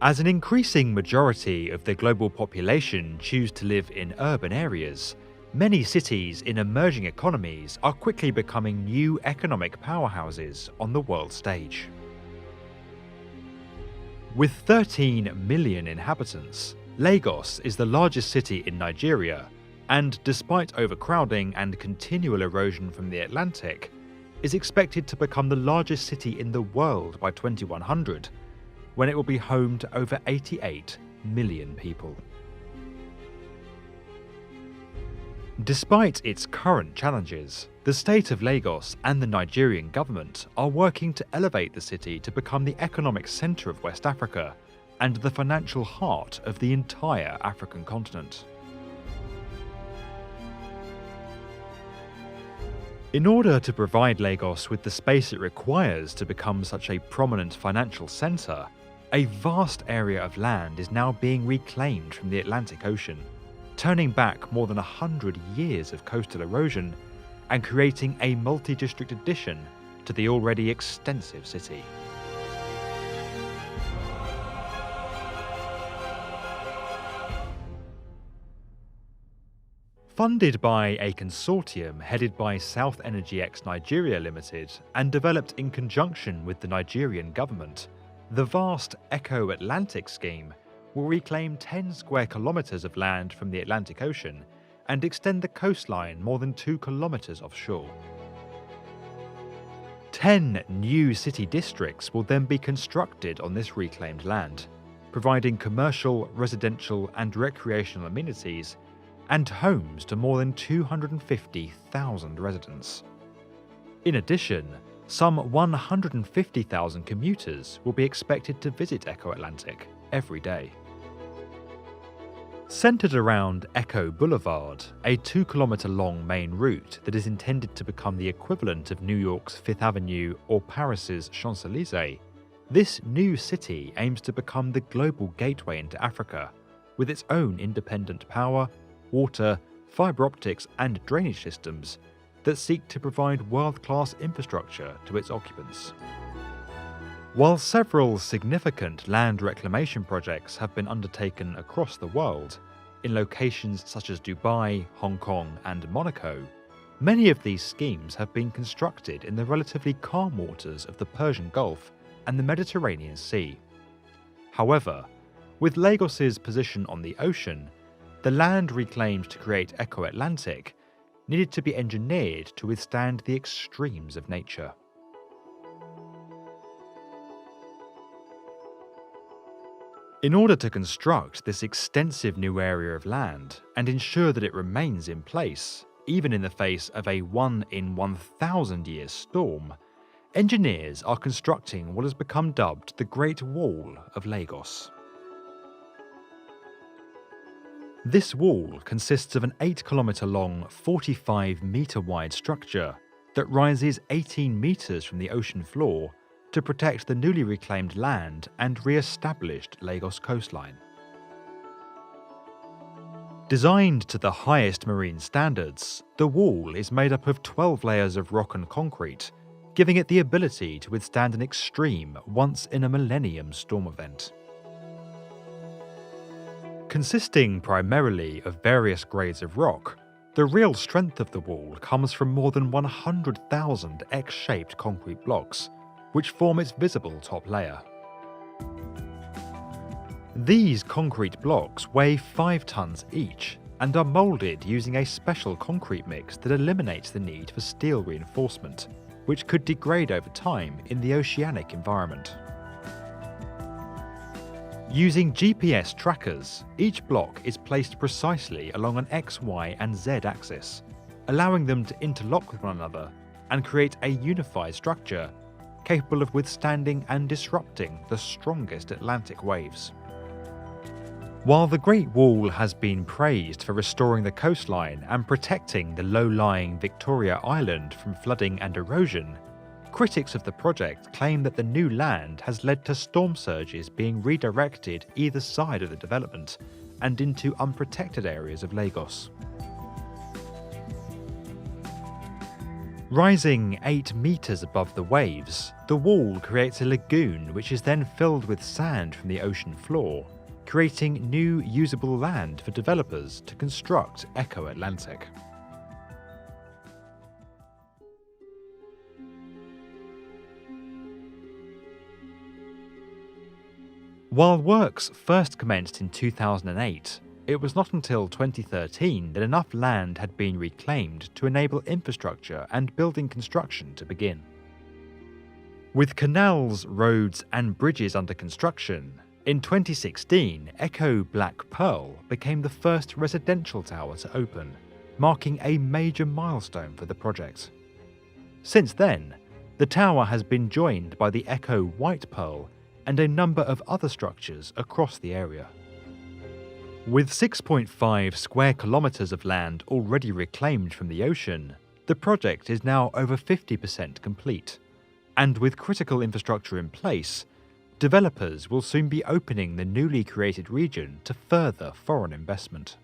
As an increasing majority of the global population choose to live in urban areas, many cities in emerging economies are quickly becoming new economic powerhouses on the world stage. With 13 million inhabitants, Lagos is the largest city in Nigeria, and despite overcrowding and continual erosion from the Atlantic, is expected to become the largest city in the world by 2100, when it will be home to over 88 million people. Despite its current challenges, the state of Lagos and the Nigerian government are working to elevate the city to become the economic centre of West Africa and the financial heart of the entire African continent. In order to provide Lagos with the space it requires to become such a prominent financial centre, a vast area of land is now being reclaimed from the Atlantic Ocean, turning back more than 100 years of coastal erosion and creating a multi-district addition to the already extensive city. Funded by a consortium headed by South Energy X Nigeria Limited and developed in conjunction with the Nigerian government, the vast Eco Atlantic scheme will reclaim 10 square kilometres of land from the Atlantic Ocean and extend the coastline more than 2 kilometres offshore. 10 new city districts will then be constructed on this reclaimed land, providing commercial, residential and recreational amenities and homes to more than 250,000 residents. In addition, some 150,000 commuters will be expected to visit Eco Atlantic every day. Centred around Eco Boulevard, a 2-kilometre long main route that is intended to become the equivalent of New York's Fifth Avenue or Paris's Champs-Élysées, this new city aims to become the global gateway into Africa, with its own independent power, water, fibre optics and drainage systems that seek to provide world-class infrastructure to its occupants. While several significant land reclamation projects have been undertaken across the world, in locations such as Dubai, Hong Kong and Monaco, many of these schemes have been constructed in the relatively calm waters of the Persian Gulf and the Mediterranean Sea. However, with Lagos's position on the ocean, the land reclaimed to create Eco Atlantic needed to be engineered to withstand the extremes of nature. In order to construct this extensive new area of land and ensure that it remains in place, even in the face of a 1 in 1,000 year storm, engineers are constructing what has become dubbed the Great Wall of Lagos. This wall consists of an 8-kilometre long, 45-metre wide structure that rises 18 metres from the ocean floor to protect the newly reclaimed land and re-established Lagos coastline. Designed to the highest marine standards, the wall is made up of 12 layers of rock and concrete, giving it the ability to withstand an extreme, once-in-a-millennium storm event. Consisting primarily of various grades of rock, the real strength of the wall comes from more than 100,000 X-shaped concrete blocks, which form its visible top layer. These concrete blocks weigh 5 tons each and are moulded using a special concrete mix that eliminates the need for steel reinforcement, which could degrade over time in the oceanic environment. Using GPS trackers, each block is placed precisely along an X, Y and Z axis, allowing them to interlock with one another and create a unified structure capable of withstanding and disrupting the strongest Atlantic waves. While the Great Wall has been praised for restoring the coastline and protecting the low-lying Victoria Island from flooding and erosion, critics of the project claim that the new land has led to storm surges being redirected either side of the development and into unprotected areas of Lagos. Rising 8 meters above the waves, the wall creates a lagoon which is then filled with sand from the ocean floor, creating new usable land for developers to construct Echo Atlantic. While works first commenced in 2008, it was not until 2013 that enough land had been reclaimed to enable infrastructure and building construction to begin. With canals, roads, and bridges under construction, in 2016, Echo Black Pearl became the first residential tower to open, marking a major milestone for the project. Since then, the tower has been joined by the Echo White Pearl and a number of other structures across the area. With 6.5 square kilometers of land already reclaimed from the ocean, the project is now over 50% complete. And with critical infrastructure in place, developers will soon be opening the newly created region to further foreign investment.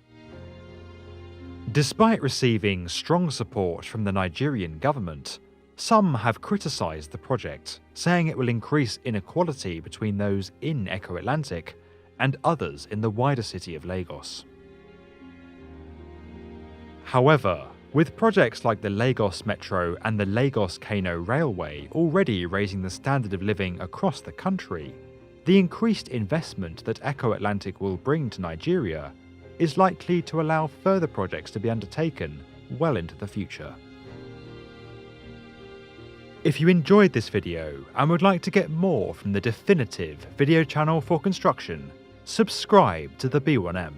Despite receiving strong support from the Nigerian government, some have criticised the project, saying it will increase inequality between those in Echo Atlantic and others in the wider city of Lagos. However, with projects like the Lagos Metro and the Lagos-Kano Railway already raising the standard of living across the country, the increased investment that Echo Atlantic will bring to Nigeria is likely to allow further projects to be undertaken well into the future. If you enjoyed this video and would like to get more from the definitive video channel for construction, subscribe to the B1M.